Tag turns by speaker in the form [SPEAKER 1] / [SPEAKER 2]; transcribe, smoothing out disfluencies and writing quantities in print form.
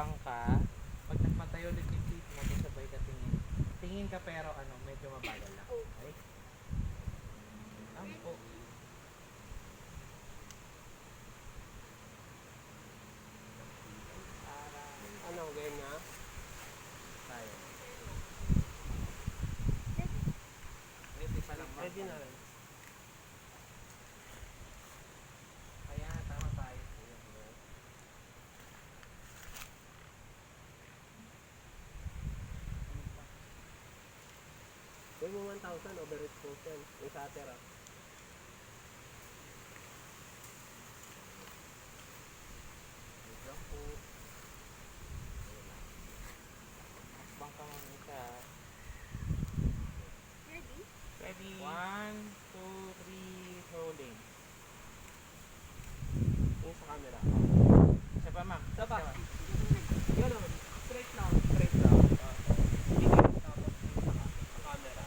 [SPEAKER 1] habang ka, pag nagmatayo ulit yung feet mo, sabay ka tingin. Tingin ka pero ano, medyo mabagal lang. Okay? Po.
[SPEAKER 2] Ano, game nga?
[SPEAKER 1] Tayo. Ready pa lang.
[SPEAKER 2] Ready na rin.
[SPEAKER 1] Kaya tama tayo.
[SPEAKER 2] Gawin mo 1,000 overexposure. Yung sa atera.